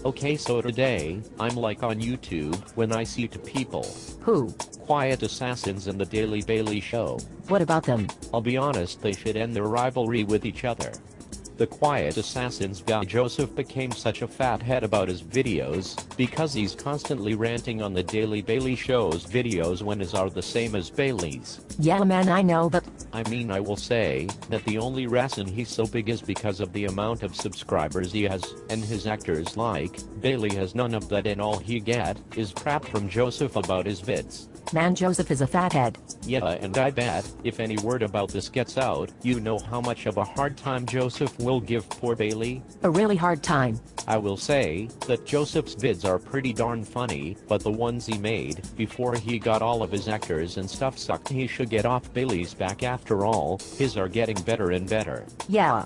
Okay, so today, I'm like on YouTube when I see two people. Who? Quiet assassins and the Daily Bailey Show. What about them? I'll be honest, they should end their rivalry with each other. The Quiet Assassins guy Joseph became such a fathead about his videos because he's constantly ranting on the Daily Bailey Show's videos when his are the same as Bailey's. Yeah man, I know, but I mean, I will say that the only reason he's so big is because of the amount of subscribers he has, and his actors like Bailey has none of that, and all he get is crap from Joseph about his vids. man, Joseph is a fathead. Yeah, and I bet if any word about this gets out, you know how much of a hard time Joseph will give poor Bailey. A really hard time. I will say that Joseph's vids are pretty darn funny, but the ones he made before he got all of his actors and stuff sucked. He should get off Bailey's back. After all, his are getting better and better. Yeah.